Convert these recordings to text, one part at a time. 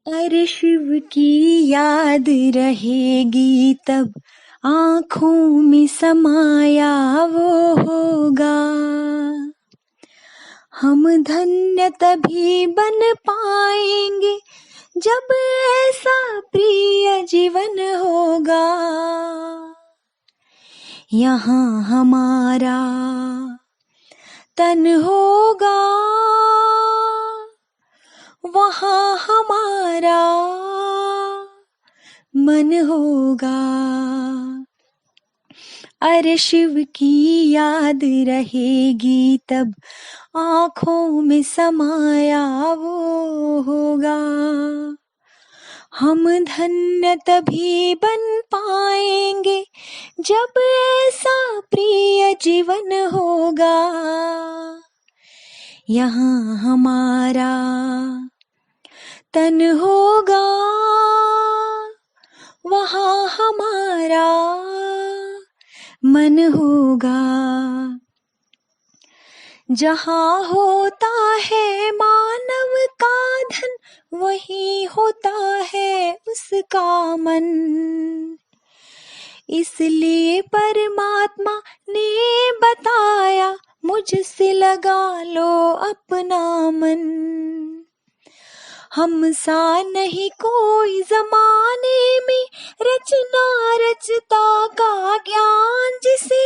अरे शिव की याद रहेगी तब आँखों में समाया वो होगा। हम धन्य तभी बन पाएंगे जब ऐसा प्रिय जीवन होगा। यहाँ हमारा तन होगा, वहाँ हमारा मन होगा। अरे शिव की याद रहेगी तब आँखों में समाया वो होगा। हम धन्य तभी बन पाएंगे जब ऐसा प्रिय जीवन होगा। यहाँ हमारा तन होगा, वहाँ हमारा मन होगा। जहाँ होता है मानव का धन, वहीं होता है उसका मन। इसलिए परमात्मा ने बताया, मुझसे लगा लो अपना मन। हम सा नहीं कोई जमाने में रचना रचता का ज्ञान जिसे,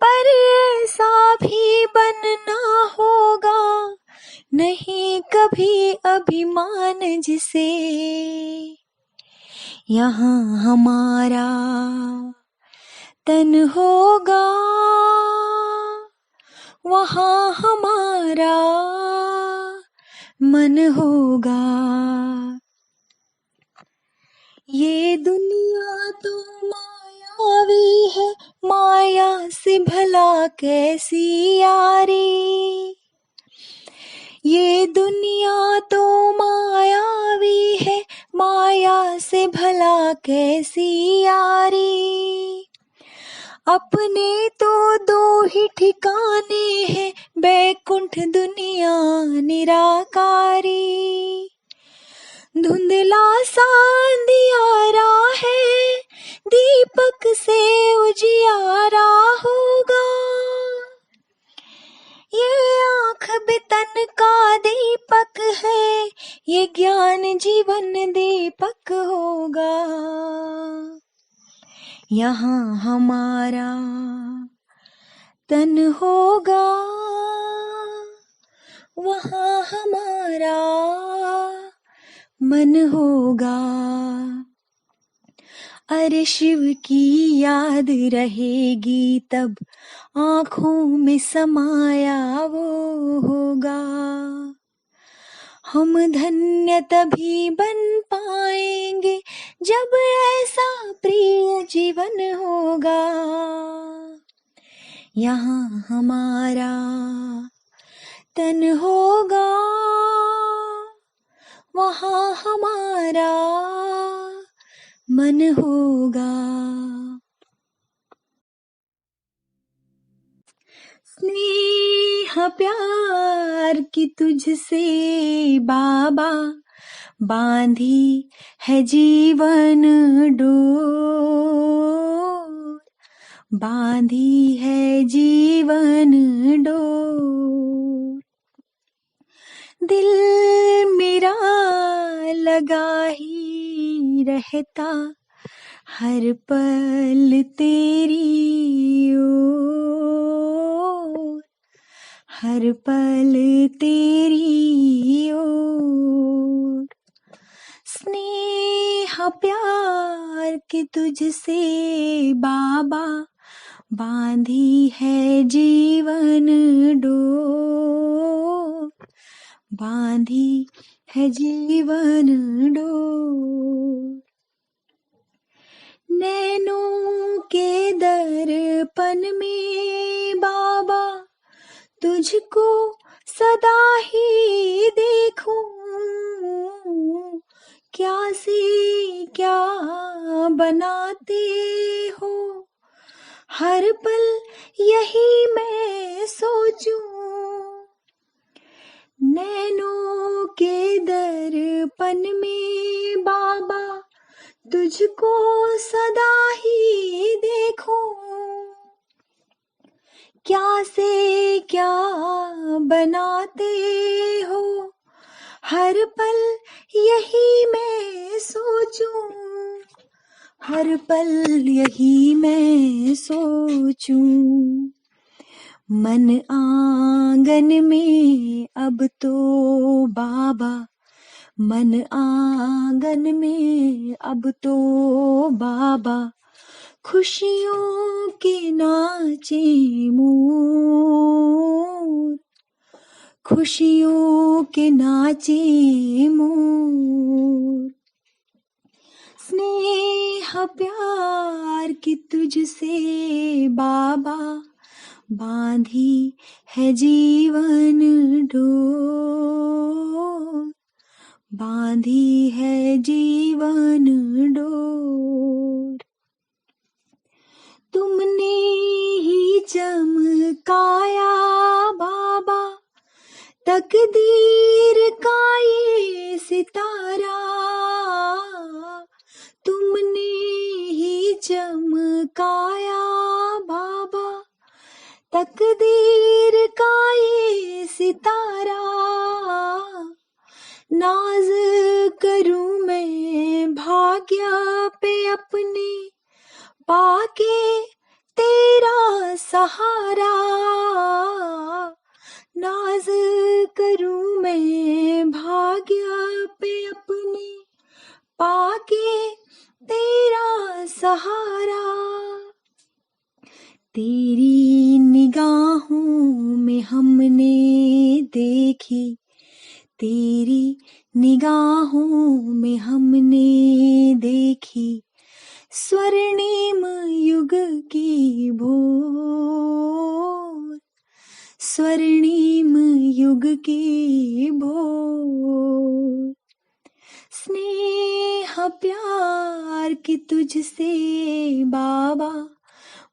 पर ऐसा भी बनना होगा नहीं कभी अभिमान जिसे। यहाँ हमारा तन होगा, वहाँ हमारा मन होगा। ये दुनिया तो मायावी है, माया से भला कैसी यारी। ये दुनिया तो मायावी है, माया से भला कैसी यारी। अपने तो दो ही ठिकाने हैं, बैकुंठ दुनिया निराकारी। धुंधला सा अंधियारा है, दीपक से उजियारा होगा। ये आँख भी तन का दीपक है, ये ज्ञान जीवन दीपक होगा। यहाँ हमारा तन होगा, वहाँ हमारा मन होगा। अरे शिव की याद रहेगी तब आँखों में समाया वो होगा। हम धन्य तभी बन पाएंगे जब ऐसा प्रिय जीवन होगा। यहाँ हमारा तन होगा, वहाँ हमारा मन होगा। स्नेह प्यार की तुझसे बाबा, बांधी है जीवन डोर, बांधी है जीवन डोर। दिल मेरा लगा ही रहता हर पल तेरी ओर, हर पल तेरी ओर। स्नेह प्यार के तुझसे बाबा, बांधी है जीवन डोर, बांधी है जीवन डोर। नैनों के दर्पण में बाबा, तुझको सदा ही देखूं। क्या से क्या बनाते हो, हर पल यही मैं सोचूं। नैनों के दर मन में बाबा तुझको सदा ही देखूं, क्या से क्या बनाते हो हर पल यही मैं सोचूं, हर पल यही मैं सोचूं। मन आंगन में अब तो बाबा, मन आंगन में अब तो बाबा, खुशियों के नाचे मोर, खुशियों के नाचे मोर। स्नेह प्यार की तुझसे बाबा, बांधी है जीवन डोर, बांधी है जीवन डोर। तुमने ही चमकाया बाबा तकदीर का ये सितारा, तुमने ही चमकाया बाबा तकदीर का ये सितारा। नाज करूं मैं भाग्य पे अपने, पाके तेरा सहारा। नाज करूं मैं भाग्य पे अपने, पाके तेरा सहारा। तेरी निगाहों में हमने देखी, तेरी निगाहों में हमने देखी स्वर्णिम युग की भोर, स्वर्णिम युग की भोर। स्नेह प्यार की तुझसे बाबा,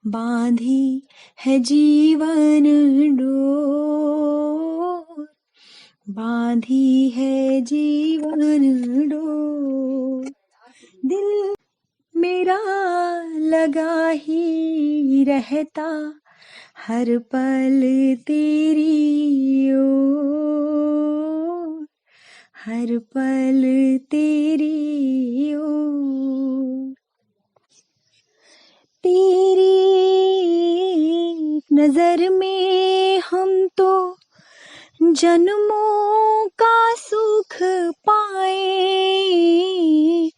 बांधी है जीवन डोर, बांधी है जीवन डोर। दिल मेरा लगा ही रहता हर पल तेरी ओर, हर पल तेरी ओर। तेरी नजर में हम तो जन्मों का सुख पाए,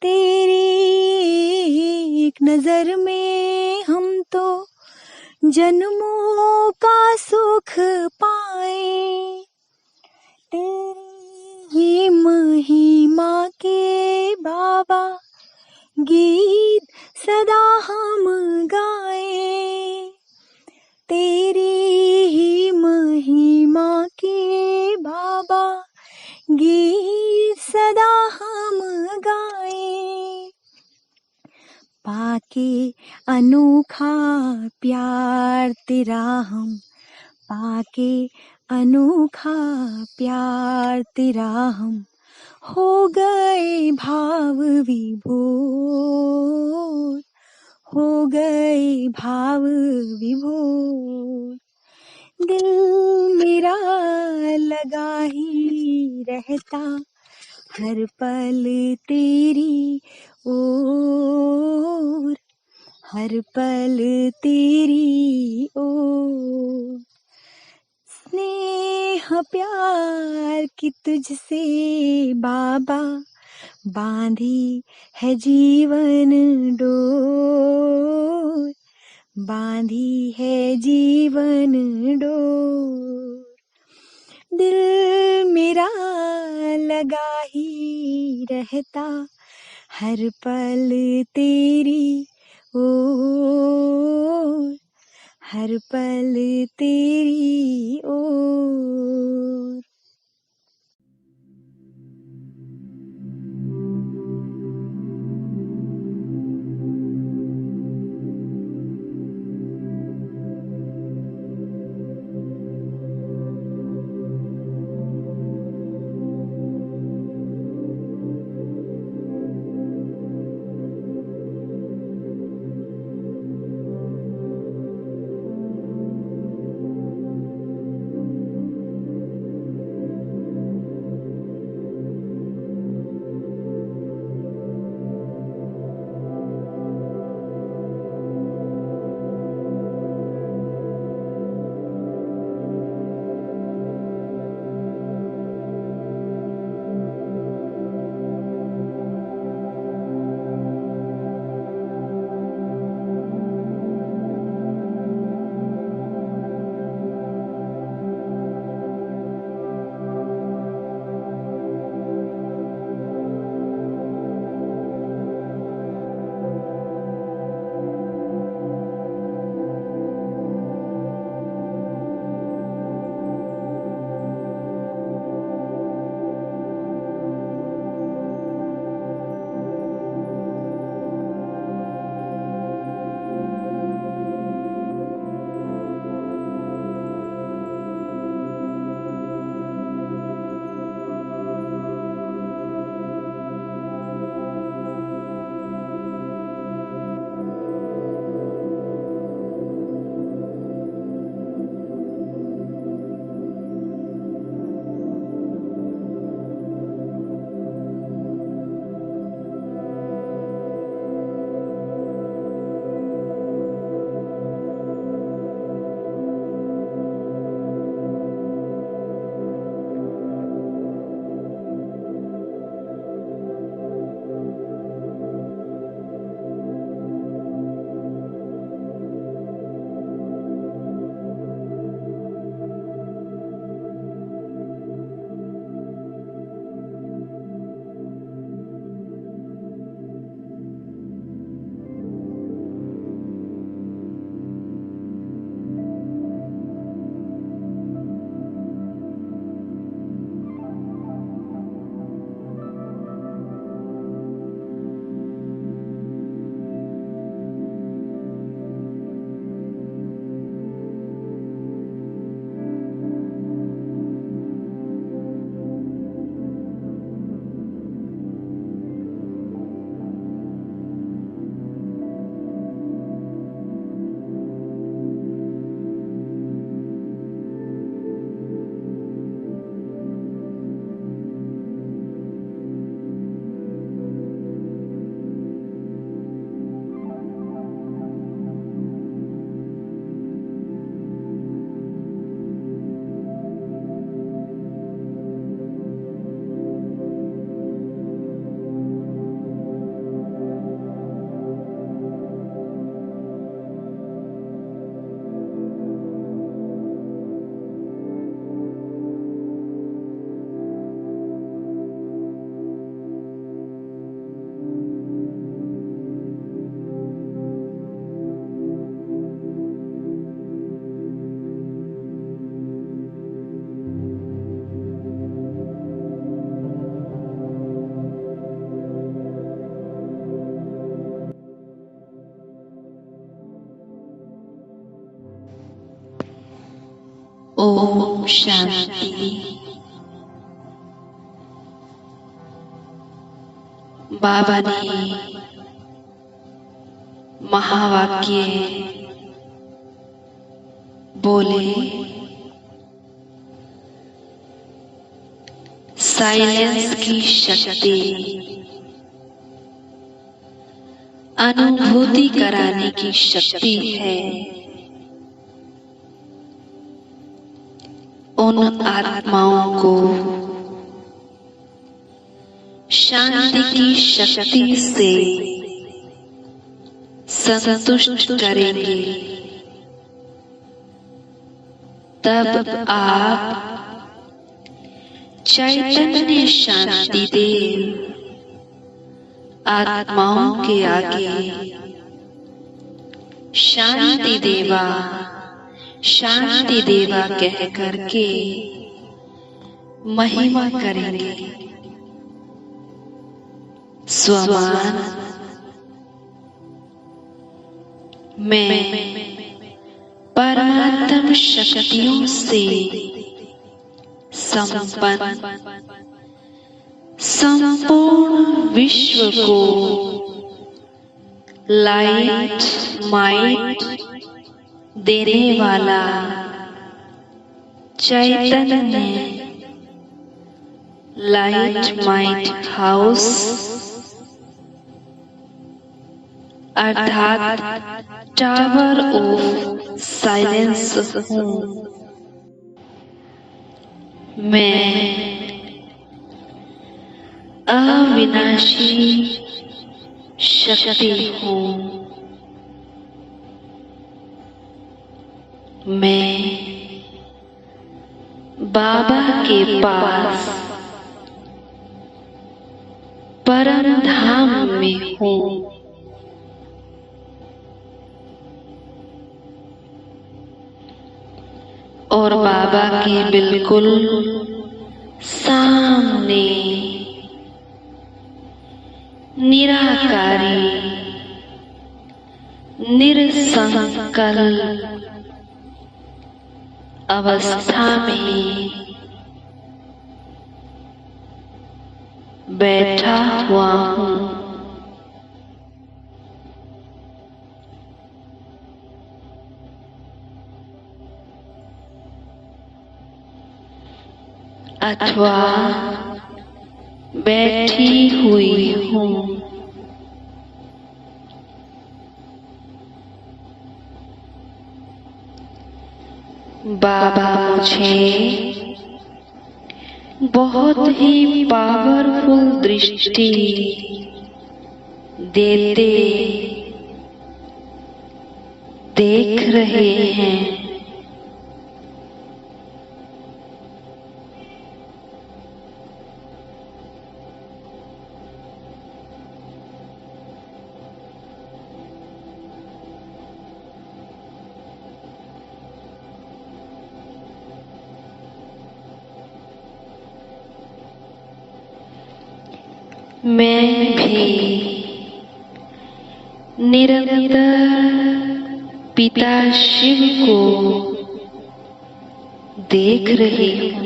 तेरी एक नजर में हम तो जन्मों का सुख पाए। तेरी ही महिमा के बाबा गीत सदा हम गाए, तेरी ही महिमा के बाबा गीत सदा हम गाए। पाके अनोखा प्यार तेरा हम, पाके अनोखा प्यार तेरा हम हो गए भाव विभोर, हो गए भाव विभोर। दिल मेरा लगा ही रहता हर पल तेरी ओर, हर पल तेरी ओर। स्नेह प्यार की तुझसे बाबा, बांधी है जीवन डोर, बांधी है जीवन डोर। दिल मेरा लगा ही रहता हर पल तेरी ओर, हर पल तेरी ओर। शांति। बाबा ने महावाक्य बोले, साइलेंस की शक्ति अनुभूति कराने की शक्ति है। उन आत्माओं को शांति की शक्ति से संतुष्ट करेंगे, तब आप चैतन्य शांति देव आत्माओं के आगे शांति देवा कह करके महिमा करेंगे। स्वमान मैं परमात्म शक्तियों से संपन्न संपूर्ण विश्व को लाइट माइट देने वाला चैतन्य लाइट माइट हाउस अर्थात टावर ऑफ साइलेंस हूँ। मैं अविनाशी शक्ति हूँ। मैं बाबा के पास परम धाम में हूँ। और बाबा के बिल्कुल सामने निराकारी निरसंकल्प अवस्था में बैठा हुआ हूँ। अथवा बैठी हुई हूँ। बाबा मुझे बहुत ही पावरफुल दृष्टि देते देख रहे हैं। मैं भी निरंतर पिता शिव को देख रही हूँ।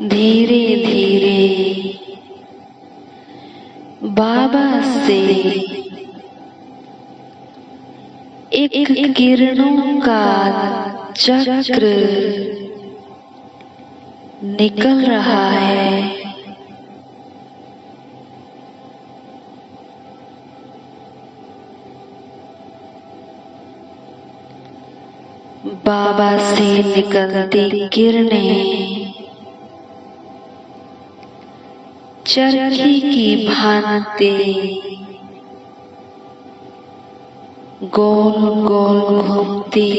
धीरे धीरे बाबा से एक किरणों का चक्र निकल रहा है। बाबा से निकलती किरणें चरखी की भांति गोल गोल घूमती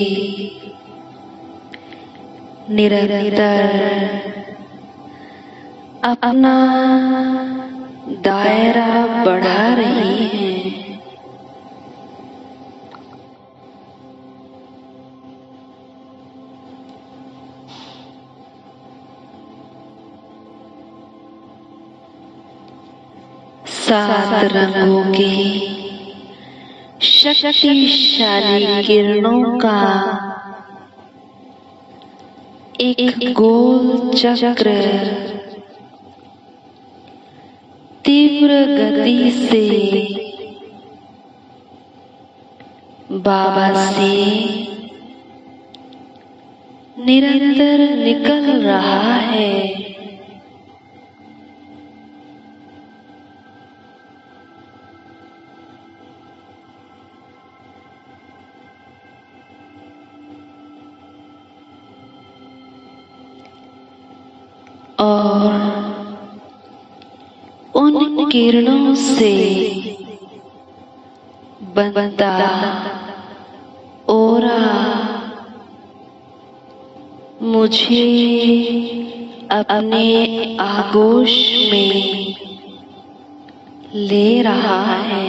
निरंतर अपना दायरा बढ़ा रही हैं। सात रंगों के शक्तिशाली किरणों का एक गोल चक्र तीव्र गति से बाबा से निरंतर निकल रहा है। और उन किरणों से बनता ओरा मुझे अपने आगोश में ले रहा है।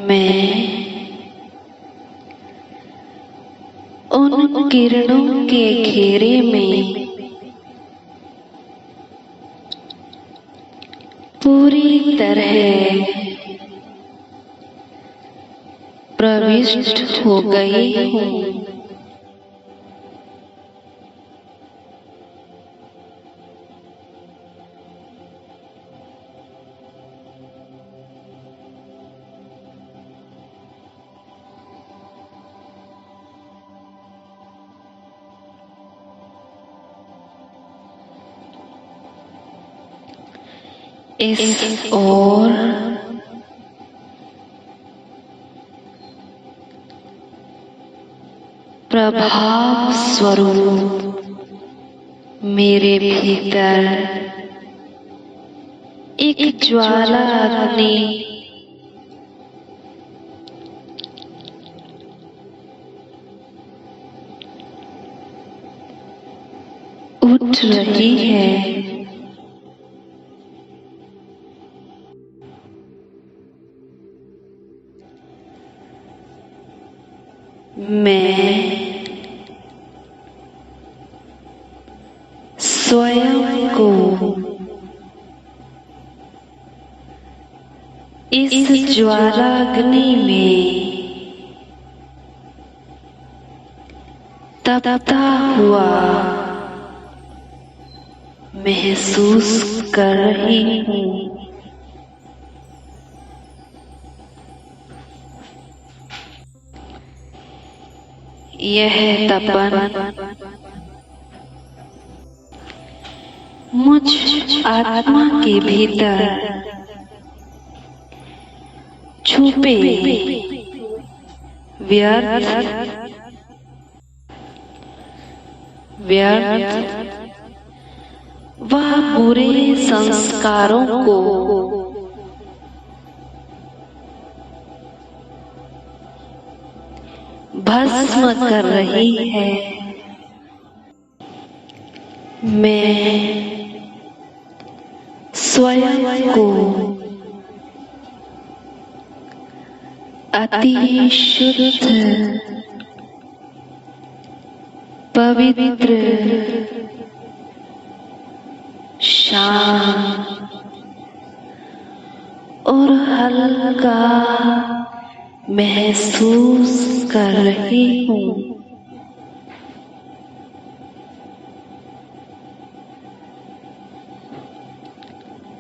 मैं उन किरणों के घेरे में पूरी तरह प्रविष्ट हो गई हूँ। इस ओर प्रभाव स्वरूप मेरे भीतर एक ज्वाला अग्नि उठ रही है। मैं स्वयं को इस ज्वालाग्नि में तपता हुआ महसूस कर रही हूँ। यह तपन मुझ आत्मा के भीतर छुपे व्यर्थ व बुरे संस्कारों को भस्म कर रही है। मैं स्वयं को अति शुद्ध, पवित्र, शांत और हल्का महसूस कर रही हूँ।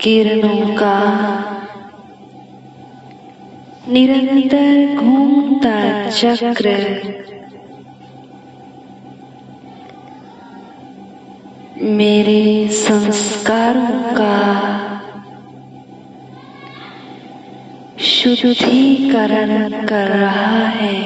किरणों का निरंतर घूमता चक्र मेरे संस्कारों का शुद्धिकरण कर रहा है।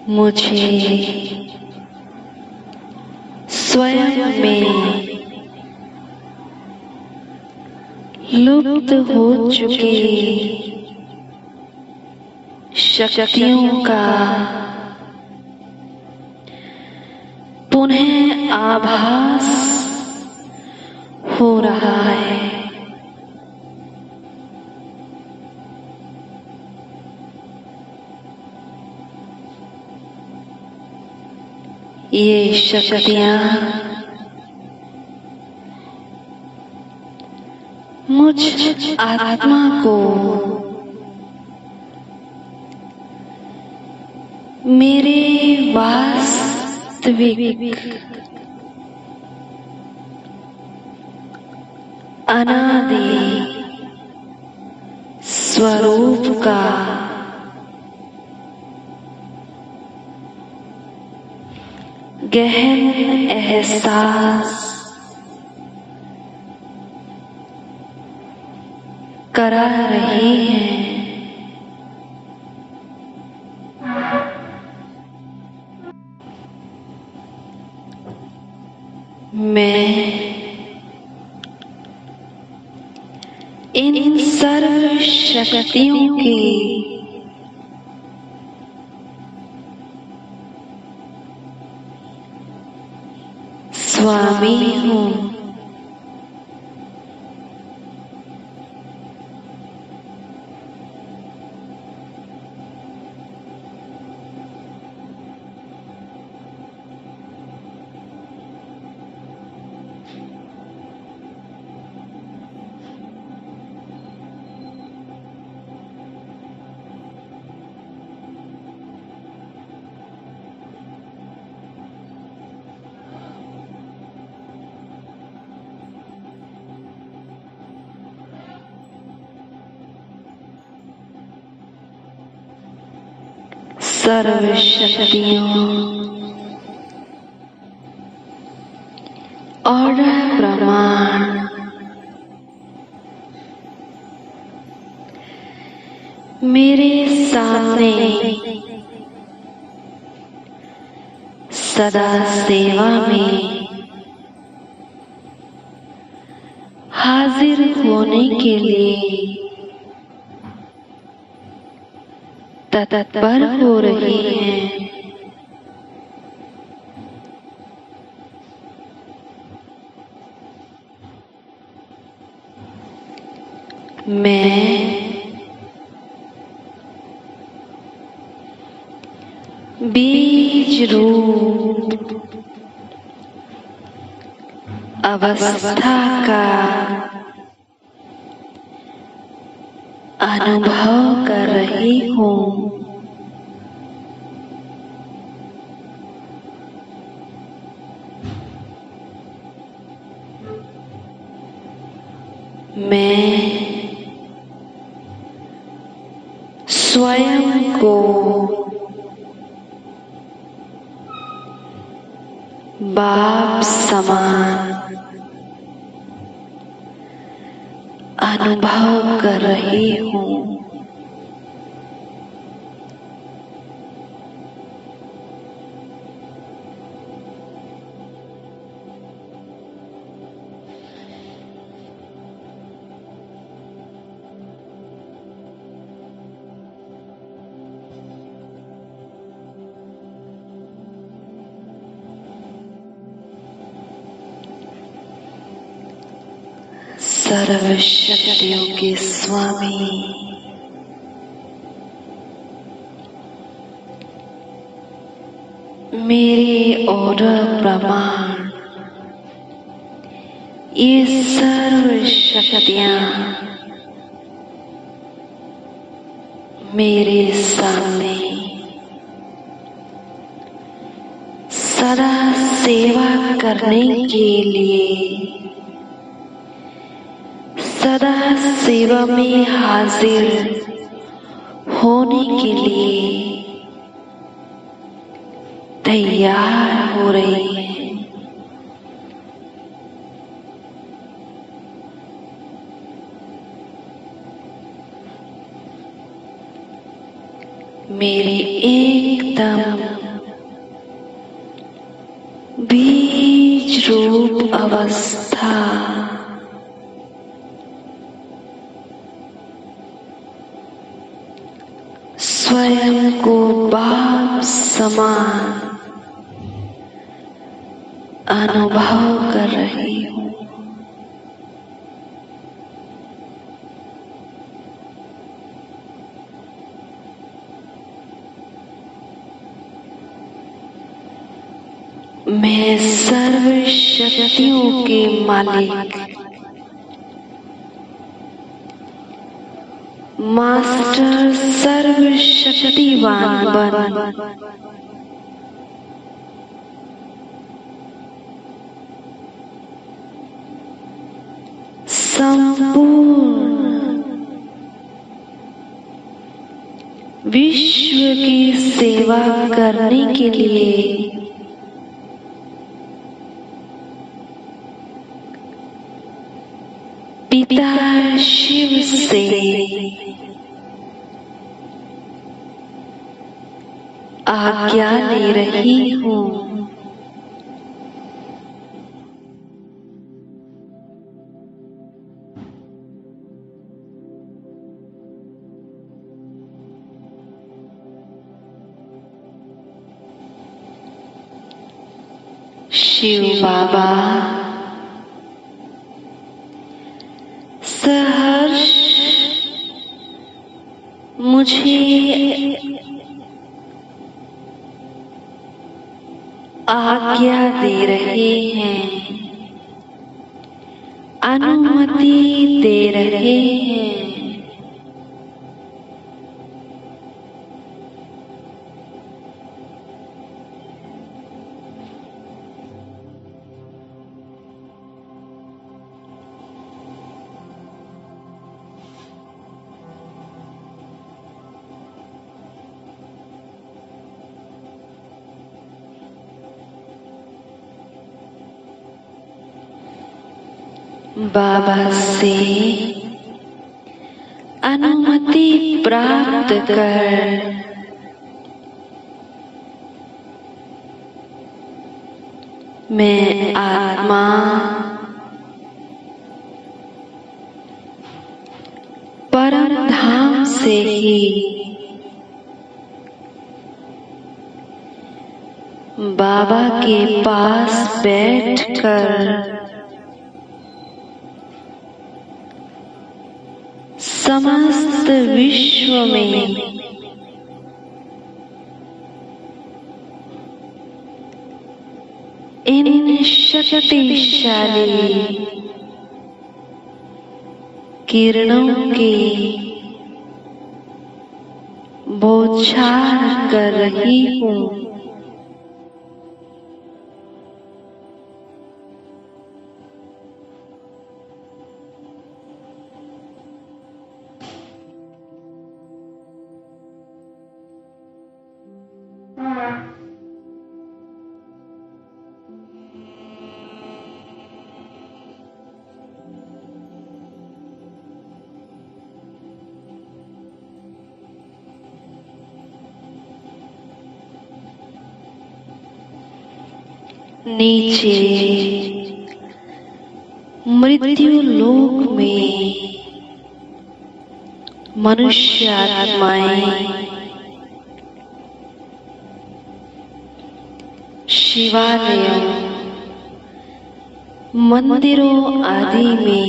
मुझे स्वयं में लुप्त हो चुकी शक्तियों का पुनः आभास हो रहा है। ये शक्तियाँ मुझ आत्मा को मेरे वास्तविक अनादि स्वरूप का गहन एहसास करा रही हैं। मैं इन सर्व शक्तियों की स्वामी हूँ। सर्व शक्तियों और प्रमाण मेरे सामने सदा सेवा में हाजिर होने के लिए तत्पर हो रही हैं। मैं बीज रूप अवस्था का अनुभव कर रही हूँ। मैं स्वयं को बाप समान अनुभव कर रही हूँ। सर्व शक्तियों के स्वामी मेरे और प्रमाण ये सर्व शक्तियाँ मेरे सामने सदा सेवा करने के लिए सदा सेवा में हाजिर होने के लिए तैयार हो रही है। मेरी एकदम रूप अवस्था स्वयं को बाप समान अनुभव कर रही हूँ। मैं सर्व शक्तियों के मालिक मास्टर सर्वशक्तिवान बन संपूर्ण विश्व की सेवा करने के लिए पिता शिव से आज्ञा ले रही हूँ। शिव बाबा सहर्ष मुझे आज्ञा दे रहे हैं, अनुमति दे रहे हैं। बाबा से अनुमति प्राप्त कर मैं आत्मा परम धाम से ही बाबा के पास बैठकर समस्त विश्व में इन शक्तिशाली किरणों की बौछार कर रही हूँ। नीचे मृत्यु लोक में मनुष्य आत्माएं शिवालयों मंदिरों आदि में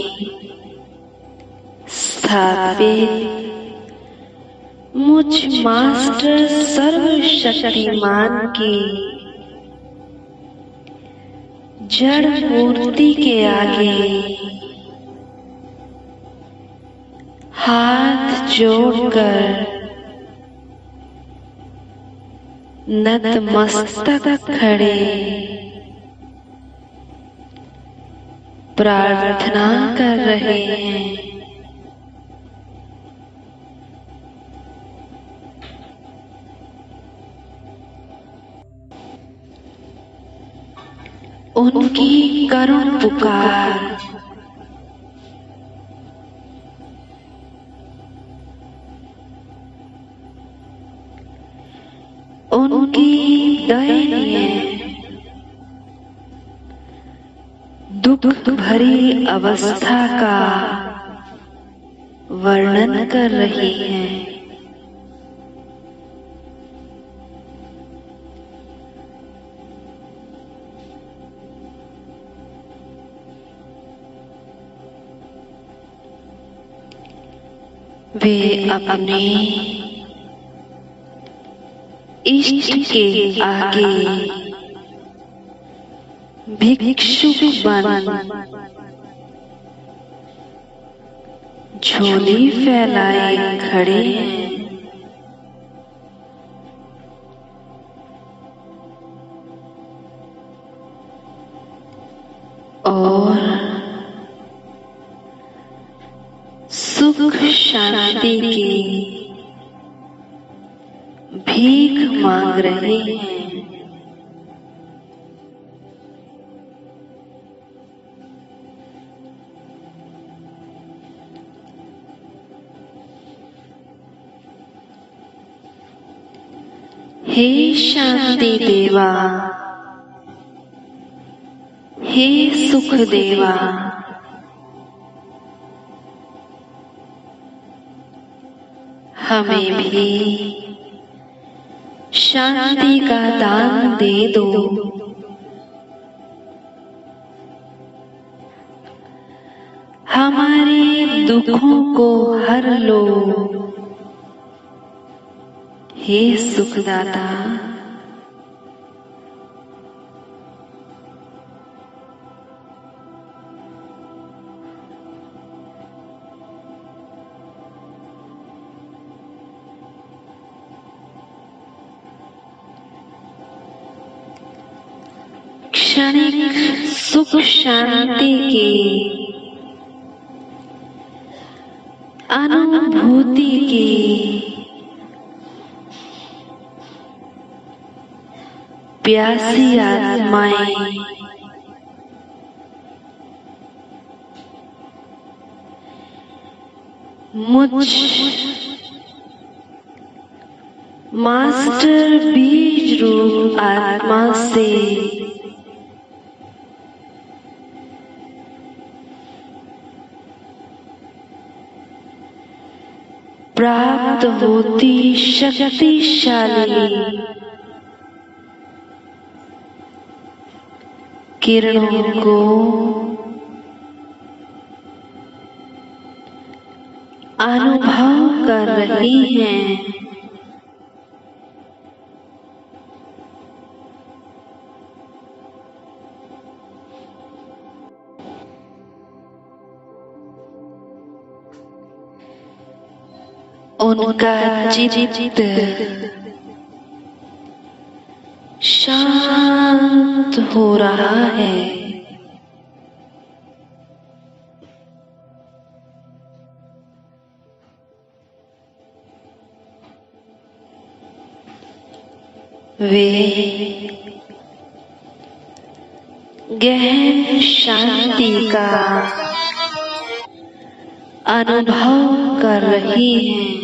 स्थापित मुझ मास्टर सर्वशक्तिमान की जड़ मूर्ति के आगे हाथ जोड़कर नतमस्तक खड़े प्रार्थना कर रहे हैं। उनकी करुण पुकार उनकी दयनीय दुख भरी अवस्था का वर्णन कर रही हैं। वे अपने इष्ट के आगे भिक्षुक बन झोली फैलाए खड़े हैं। और सुख शांति की भीख मांग रहे हैं। हे शांति देवा, हे सुख देवा, हमें भी शांति का दान दे दो। हमारे दुखों को हर लो, हे सुखदाता। क्षणिक सुख शांति की अनुभूति की प्यासी आत्माएं मुझ मास्टर बीज रूप आत्मा से प्राप्त होती शक्तिशाली किरणों को अनुभव कर रही हैं। उनका चित्त शांत हो रहा है। वे गहन शांति का अनुभव कर रही हैं।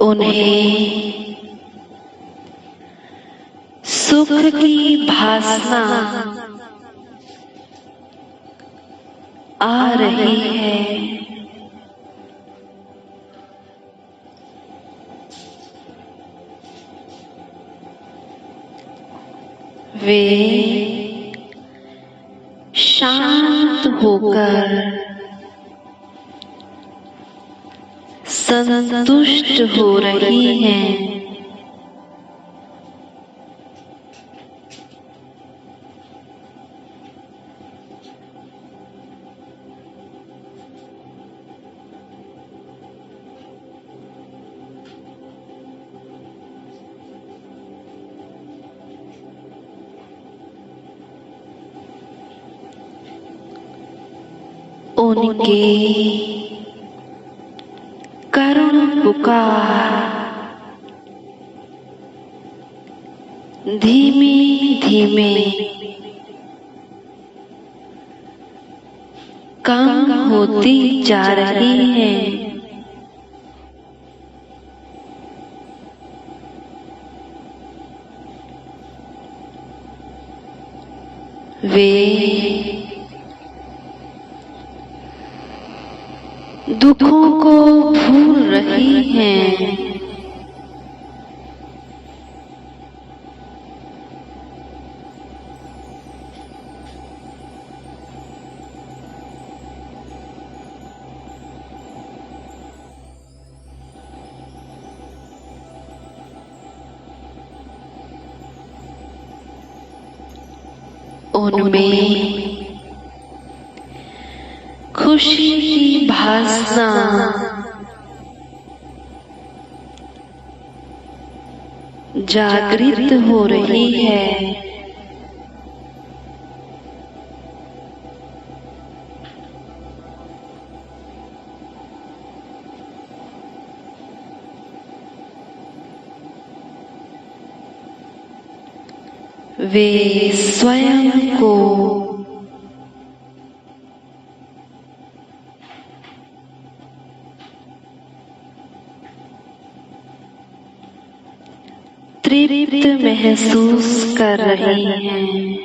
उन्हें सुख की भासना आ रही है। वे शांत होकर संतुष्ट हो रही हैं। उनके करुण पुकार धीमी धीमे कम होती जा रही हैं। वे दुखों को भूल रही हैं। उनमें खुशी की भासना जागृत हो रही है। वे स्वयं को तृप्त महसूस कर रही हैं।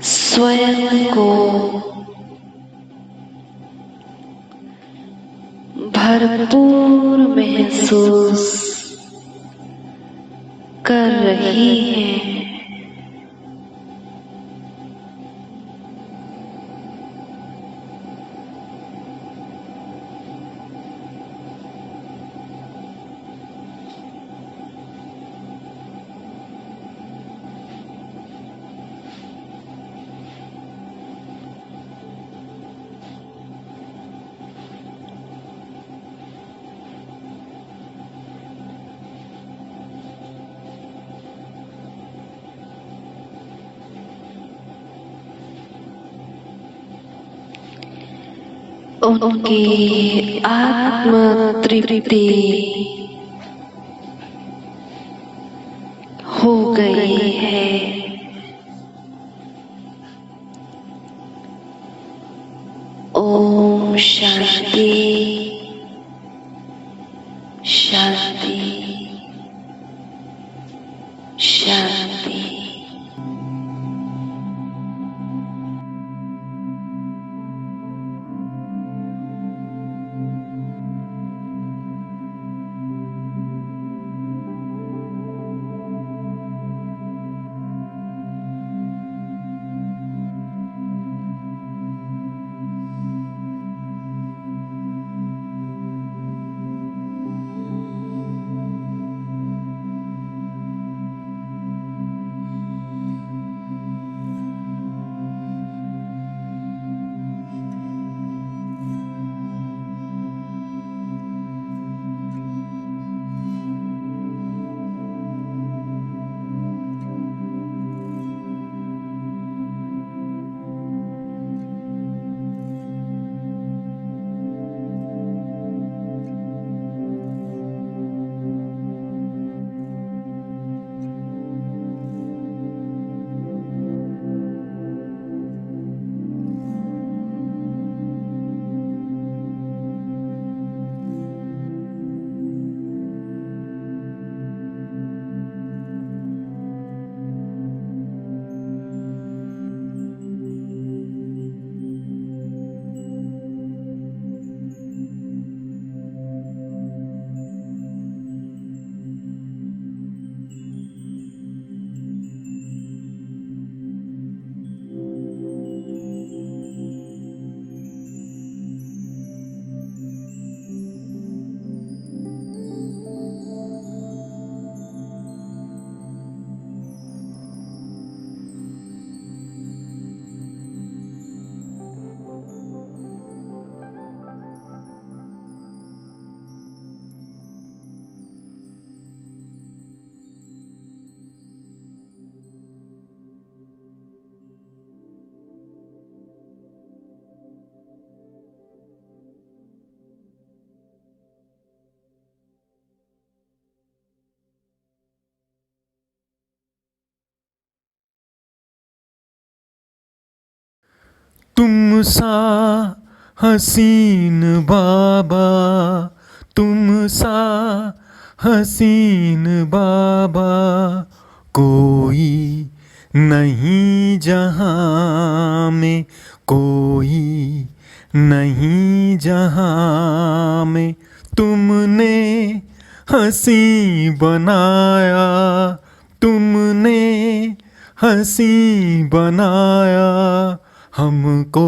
स्वयं को भरपूर महसूस कर रही हैं। उनकी आत्म तृप्ति हो गई है। ओम शांति शांति शांति। तुम सा हसीन बाबा, तुम सा हसीन बाबा कोई नहीं जहां में, कोई नहीं जहां में। तुमने हंसी बनाया, तुमने हंसी बनाया हमको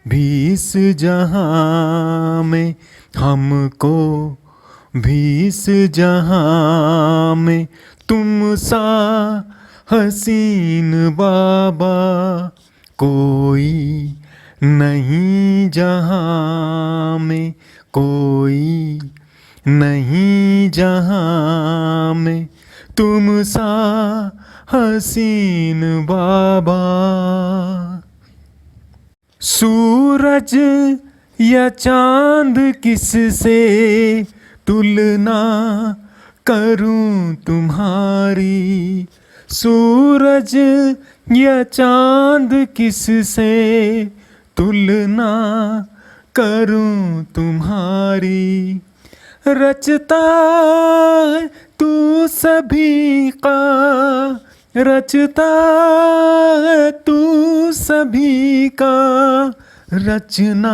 भी इस जहां में, हमको भी इस जहां में। तुम सा हसीन बाबा कोई नहीं जहां में, कोई नहीं जहां में। तुम सा हसीन बाबा। सूरज या चांद किससे तुलना करूं तुम्हारी, सूरज या चांद किससे तुलना करूं तुम्हारी। रचता है तू सभी का, रचता है तू सभी का, रचना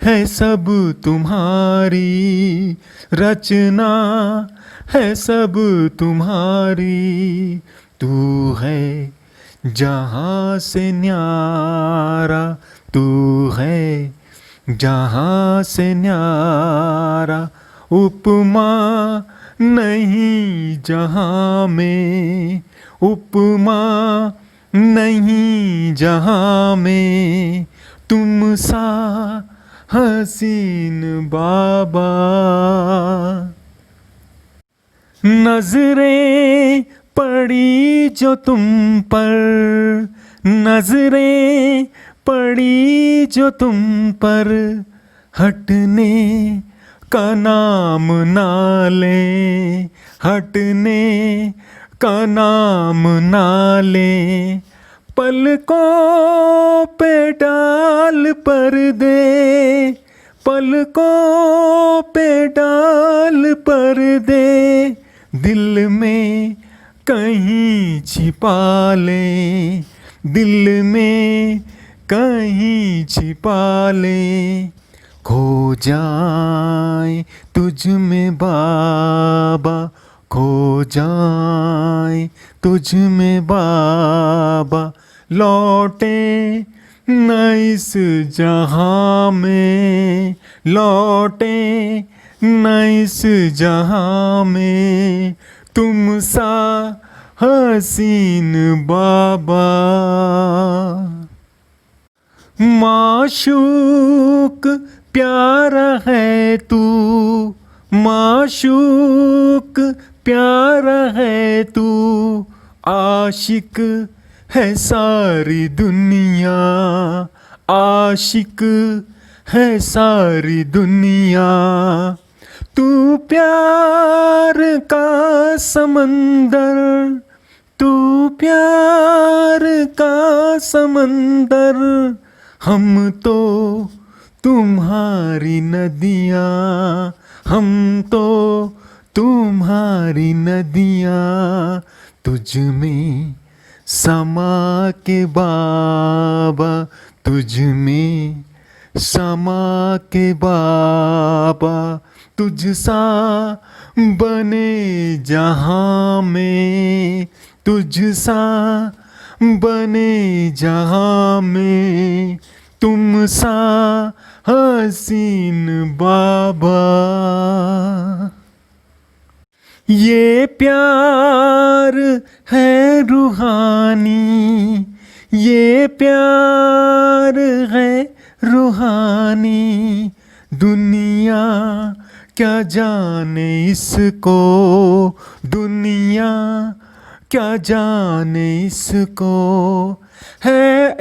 है सब तुम्हारी, रचना है सब तुम्हारी। तू है जहाँ से न्यारा, तू है जहाँ से न्यारा। उपमा नहीं जहाँ में, उपमा नहीं जहाँ में। तुम सा हसीन बाबा। नजरें पड़ी जो तुम पर, नजरें पड़ी जो तुम पर, हटने का नाम ना ले, हटने का नाम ना ले। पलकों पे डाल पर्दे, पलकों पे डाल पर्दे, दिल में कहीं छिपा ले, दिल में कहीं छिपा ले। खो जाए तुझ में बाबा, खो जाए तुझ में बाबा। लौटे न इस जहां में, लौटे न इस जहां में। तुम सा हसीन बाबा। माशूक प्यारा है तू, माशूक प्यारा है तू। आशिक है सारी दुनिया, आशिक है सारी दुनिया। तू प्यार का समंदर, तू प्यार का समंदर। हम तो तुम्हारी नदियाँ, हम तो तुम्हारी नदियाँ। तुझ में समा के बाबा, तुझ में समा के बाबा। तुझ सा बने जहाँ में, तुझ सा बने जहाँ में। तुम सा हसीन बाबा। ये प्यार है रूहानी, ये प्यार है रूहानी। दुनिया क्या जाने इसको, दुनिया क्या जाने इसको। है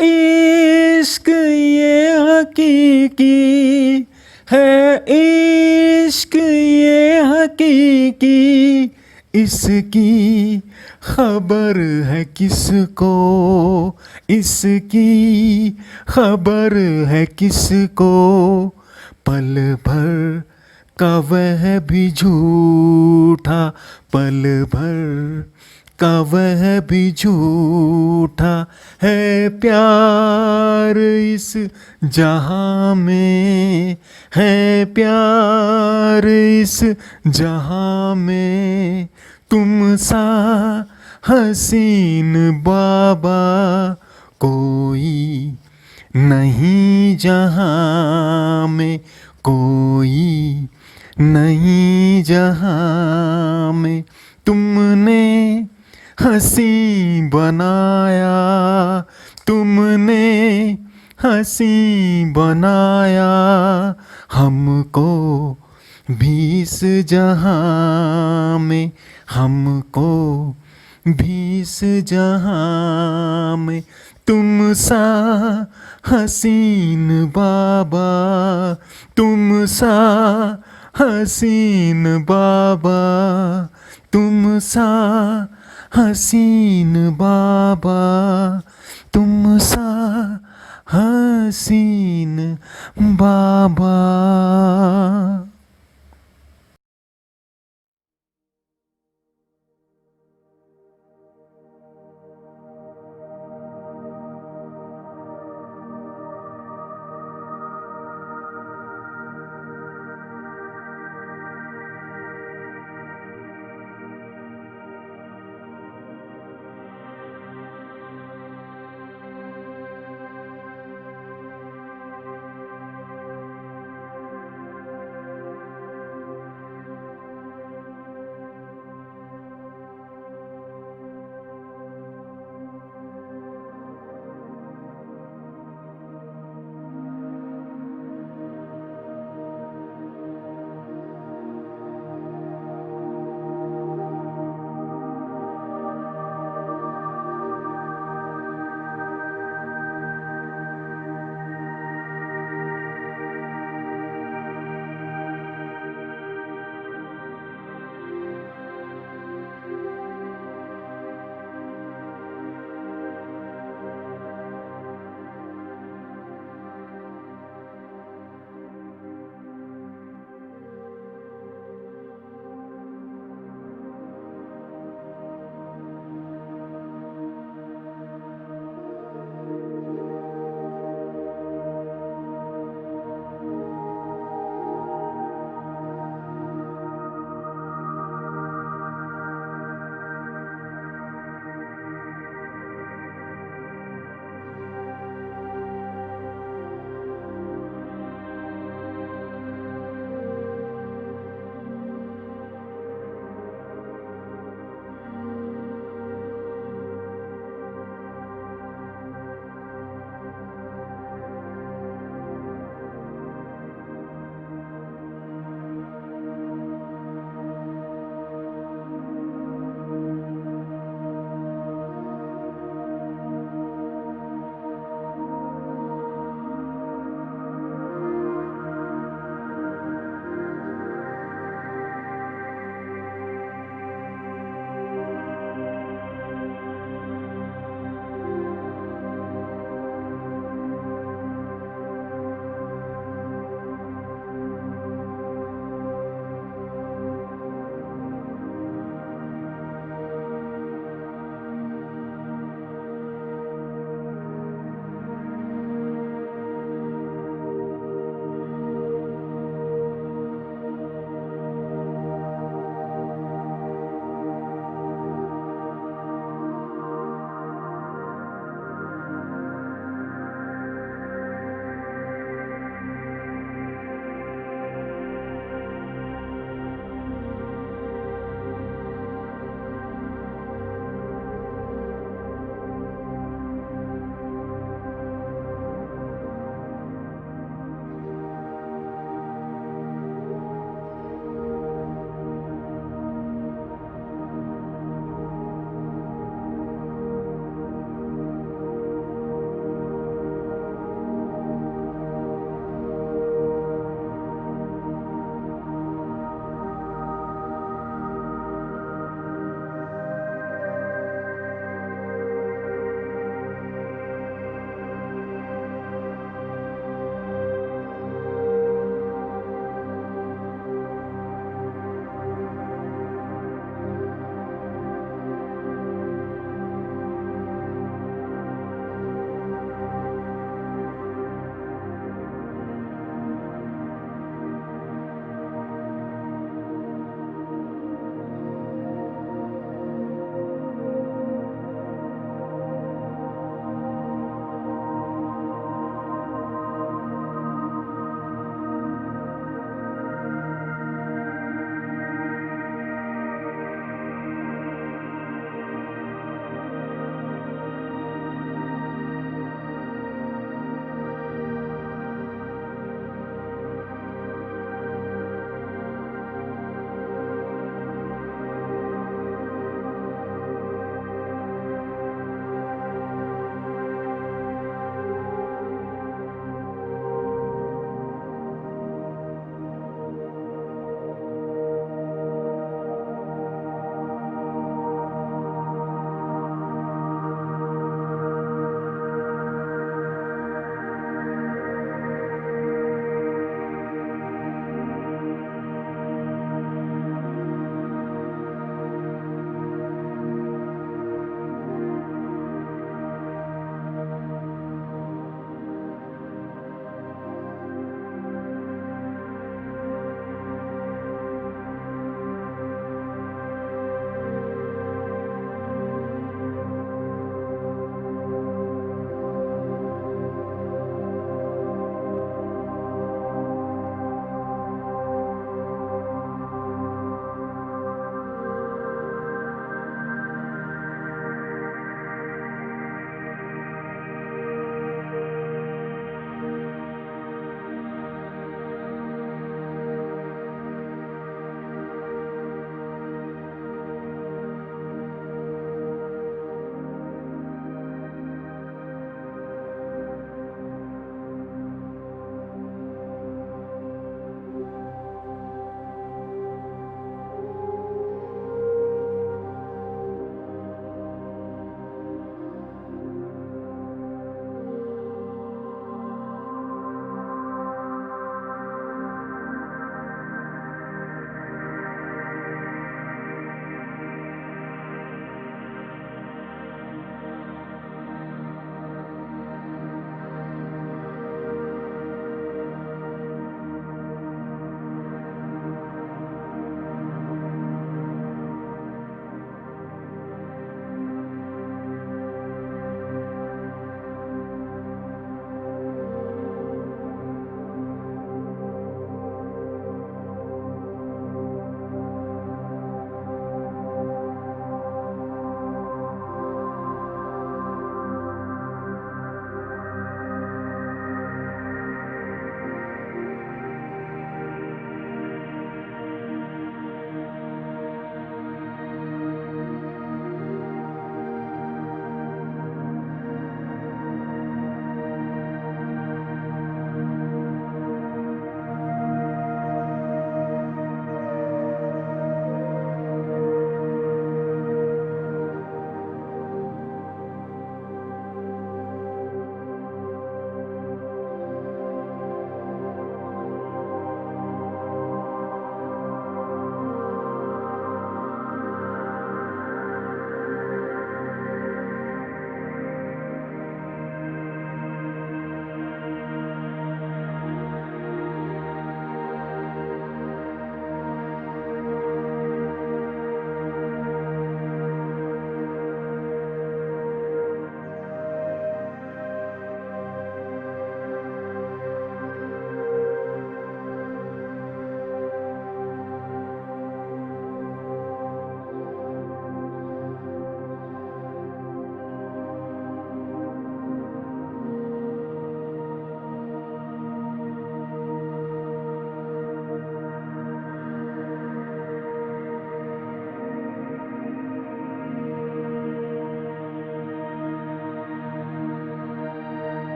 इश्क ये हकीकी, है इश्क ये हकीकी। इसकी खबर है किसको इसकी, खबर है किसको, पल भर का वह भी झूठा, पल भर का वह भी झूठा है। प्यार इस जहां में है, प्यार इस जहां में, तुम सा हसीन बाबा कोई नहीं जहां में, कोई नहीं जहां में। तुमने हंसी बनाया, तुमने हंसी बनाया हमको भी इस जहां में, हमको भी इस जहां में। तुम सा हसीन बाबा, तुम सा हसीन बाबा, तुम सा हसीन बाबा, तुम सा हसीन बाबा।